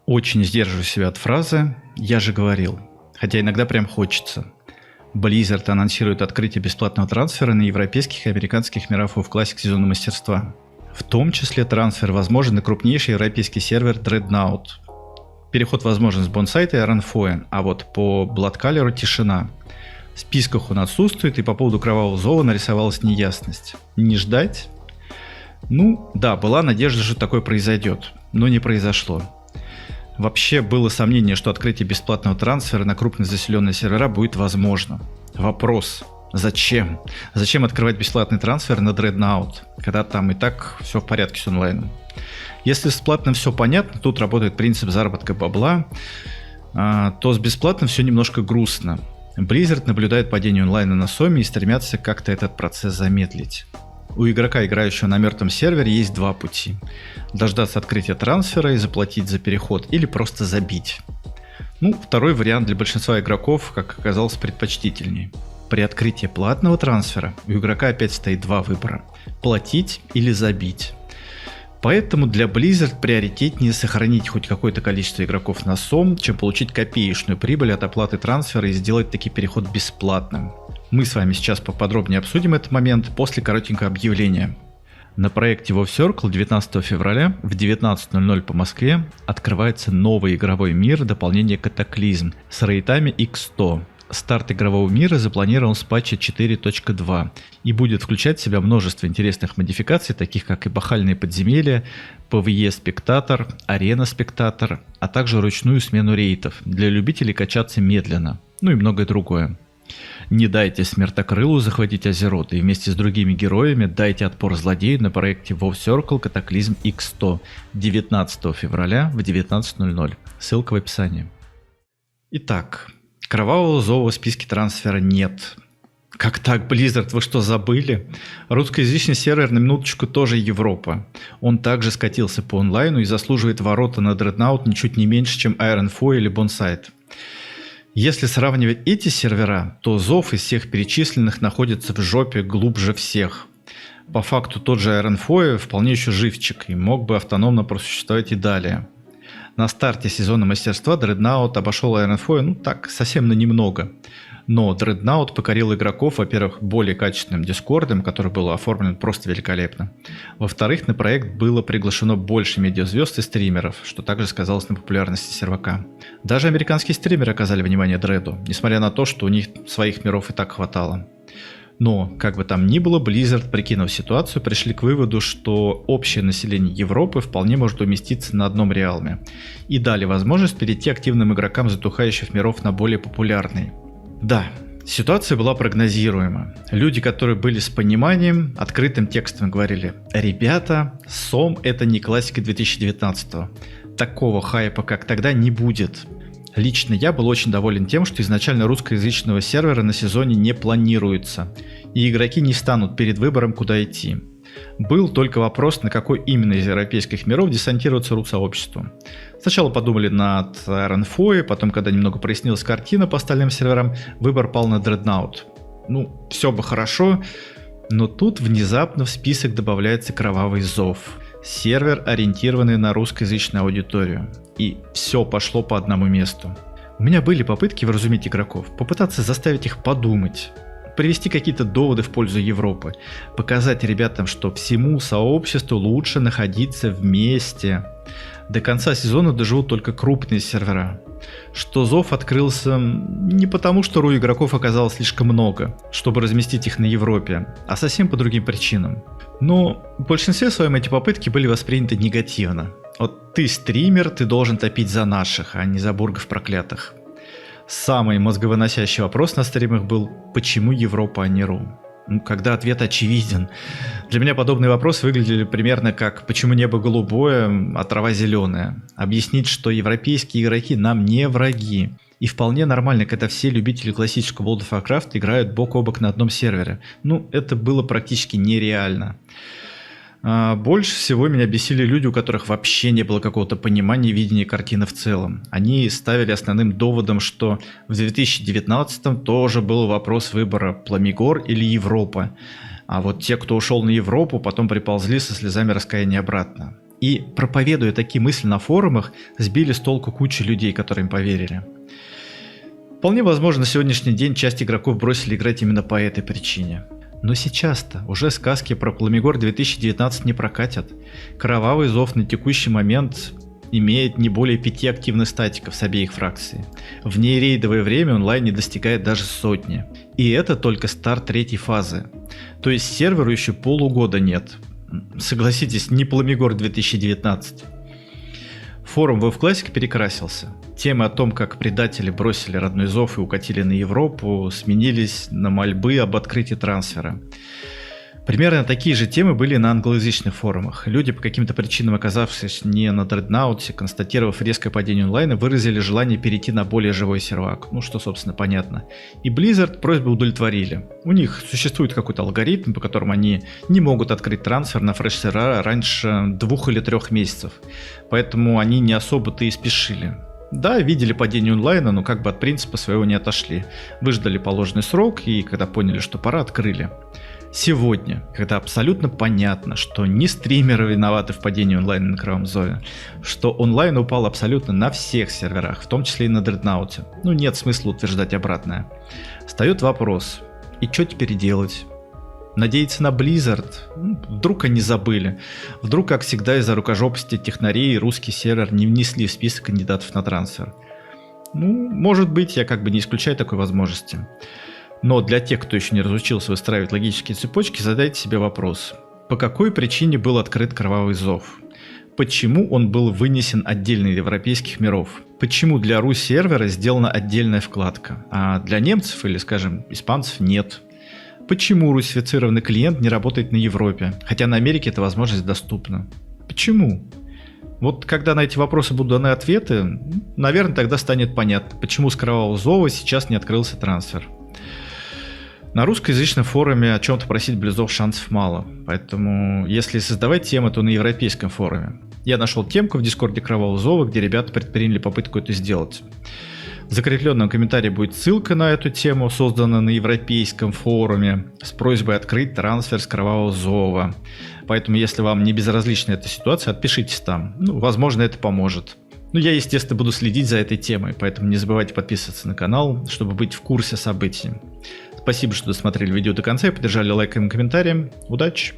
Очень сдерживаю себя от фразы «я же говорил», хотя иногда прям хочется. Blizzard анонсирует открытие бесплатного трансфера на европейских и американских миров WoW Classic сезона мастерства. В том числе трансфер возможен на крупнейший европейский сервер Dreadnought. Переход возможен с бонсайта и Ironfoe, а вот по Bloodcaller'у тишина. В списках он отсутствует, и по поводу Кровавого Зова нарисовалась неясность. Не ждать? Ну, да, была надежда, что такое произойдет, но не произошло. Вообще было сомнение, что открытие бесплатного трансфера на крупные заселенные сервера будет возможно. Вопрос: зачем? Зачем открывать бесплатный трансфер на Dreadnought, когда там и так все в порядке с онлайном? Если с платным все понятно, тут работает принцип заработка бабла, то с бесплатным все немножко грустно. Blizzard наблюдает падение онлайна на Соме и стремятся как-то этот процесс замедлить. У игрока, играющего на мертвом сервере, есть два пути: дождаться открытия трансфера и заплатить за переход, или просто забить. Второй вариант для большинства игроков, как оказалось, предпочтительнее. При открытии платного трансфера у игрока опять стоит два выбора: платить или забить. Поэтому для Blizzard приоритетнее сохранить хоть какое-то количество игроков на СОМ, чем получить копеечную прибыль от оплаты трансфера и сделать таки переход бесплатным. Мы с вами сейчас поподробнее обсудим этот момент после коротенького объявления. На проекте WoW Circle 19 февраля в 19:00 по Москве открывается новый игровой мир дополнение Катаклизм с рейтами X100. Старт игрового мира запланирован с патча 4.2 и будет включать в себя множество интересных модификаций, таких как эпохальные подземелья, PvE Спектатор, Арена Спектатор, а также ручную смену рейтов для любителей качаться медленно, и многое другое. Не дайте Смертокрылу захватить Азерот и вместе с другими героями дайте отпор злодею на проекте WoW Circle Cataclysm X100 19 февраля в 19:00. Ссылка в описании. Итак, Кровавого Зова в списке трансфера нет. Как так, Blizzard, вы что, забыли? Русскоязычный сервер, на минуточку, тоже Европа. Он также скатился по онлайну и заслуживает ворота на Dreadnought ничуть не меньше, чем Ironfoe или Bonside. Если сравнивать эти сервера, то Зов из всех перечисленных находится в жопе глубже всех. По факту тот же Ironfoe вполне еще живчик и мог бы автономно просуществовать и далее. На старте сезона мастерства Dreadnought обошел Ironfoe, так, совсем на немного. Но Dreadnought покорил игроков, во-первых, более качественным дискордом, который был оформлен просто великолепно. Во-вторых, на проект было приглашено больше медиазвезд и стримеров, что также сказалось на популярности сервака. Даже американские стримеры оказали внимание Дреду, несмотря на то, что у них своих миров и так хватало. Но, как бы там ни было, Blizzard, прикинув ситуацию, пришли к выводу, что общее население Европы вполне может уместиться на одном реалме, и дали возможность перейти активным игрокам затухающих миров на более популярный. Да, ситуация была прогнозируема. Люди, которые были с пониманием, открытым текстом говорили: ребята, СОМ это не классика 2019-го. Такого хайпа, как тогда, не будет. Лично я был очень доволен тем, что изначально русскоязычного сервера на сезоне не планируется, и игроки не станут перед выбором, куда идти. Был только вопрос, на какой именно из европейских миров десантироваться рут-сообществу. Сначала подумали над Ironfoe, потом, когда немного прояснилась картина по остальным серверам, выбор пал на Dreadnought. Все бы хорошо, но тут внезапно в список добавляется Кровавый Зов. Сервер, ориентированный на русскоязычную аудиторию. И все пошло по одному месту. У меня были попытки вразумить игроков, попытаться заставить их подумать, привести какие-то доводы в пользу Европы, показать ребятам, что всему сообществу лучше находиться вместе. До конца сезона доживут только крупные сервера. Что Зов открылся не потому, что ру игроков оказалось слишком много, чтобы разместить их на Европе, а совсем по другим причинам. Но в большинстве своем эти попытки были восприняты негативно. Вот ты стример, ты должен топить за наших, а не за бургов проклятых. Самый мозговыносящий вопрос на стримах был: почему Европа, а не ру? Когда ответ очевиден. Для меня подобные вопросы выглядели примерно как: почему небо голубое, а трава зеленая? Объяснить, что европейские игроки нам не враги. И вполне нормально, когда все любители классического World of Warcraft играют бок о бок на одном сервере. Это было практически нереально. Больше всего меня бесили люди, у которых вообще не было какого-то понимания и видения картины в целом. Они ставили основным доводом, что в 2019-м тоже был вопрос выбора: Пламигор или Европа. А вот те, кто ушел на Европу, потом приползли со слезами раскаяния обратно. И проповедуя такие мысли на форумах, сбили с толку кучу людей, которые им поверили. Вполне возможно, на сегодняшний день часть игроков бросили играть именно по этой причине. Но сейчас-то уже сказки про Пламегор 2019 не прокатят. Кровавый зов на текущий момент имеет не более 5 активных статиков с обеих фракций. В нерейдовое время онлайн не достигает даже 100. И это только старт третьей фазы. То есть серверу еще полугода нет. Согласитесь, не Пламегор 2019. Форум WoW Classic перекрасился. Темы о том, как предатели бросили родной зов и укатили на Европу, сменились на мольбы об открытии трансфера. Примерно такие же темы были на англоязычных форумах. Люди, по каким-то причинам оказавшись не на Дреднауте, констатировав резкое падение онлайна, выразили желание перейти на более живой сервак. Ну, что, собственно, понятно. И Blizzard просьбы удовлетворили. У них существует какой-то алгоритм, по которому они не могут открыть трансфер на фреш-сервера раньше 2 или 3 месяцев. Поэтому они не особо-то и спешили. Да, видели падение онлайна, но как бы от принципа своего не отошли. Выждали положенный срок и, когда поняли, что пора, открыли. Сегодня, когда абсолютно понятно, что не стримеры виноваты в падении онлайна на Кровавом Зове, что онлайн упал абсолютно на всех серверах, в том числе и на Дреднауте, ну нет смысла утверждать обратное, встает вопрос, и что теперь делать? Надеяться на Blizzard? Вдруг они забыли? Вдруг, как всегда, из-за рукожопости технарей русский сервер не внесли в список кандидатов на трансфер? Ну, может быть, я как бы не исключаю такой возможности. Но для тех, кто еще не разучился выстраивать логические цепочки, задайте себе вопрос. По какой причине был открыт Кровавый Зов? Почему он был вынесен отдельно из европейских миров? Почему для Русь сервера сделана отдельная вкладка, а для немцев или, скажем, испанцев нет? Почему русифицированный клиент не работает на Европе, хотя на Америке эта возможность доступна? Почему? Вот когда на эти вопросы будут даны ответы, наверное, тогда станет понятно, почему с Кровавого Зова сейчас не открылся трансфер. На русскоязычном форуме о чем-то просить близов шансов мало, поэтому если создавать темы, то на европейском форуме. Я нашел темку в дискорде Кровавого Зова, где ребята предприняли попытку это сделать. В закрепленном комментарии будет ссылка на эту тему, созданная на европейском форуме, с просьбой открыть трансфер с Кровавого Зова. Поэтому, если вам не безразлична эта ситуация, отпишитесь там. Ну, возможно, это поможет. Ну, я, естественно, буду следить за этой темой, поэтому не забывайте подписываться на канал, чтобы быть в курсе событий. Спасибо, что досмотрели видео до конца и поддержали лайком и комментарием. Удачи!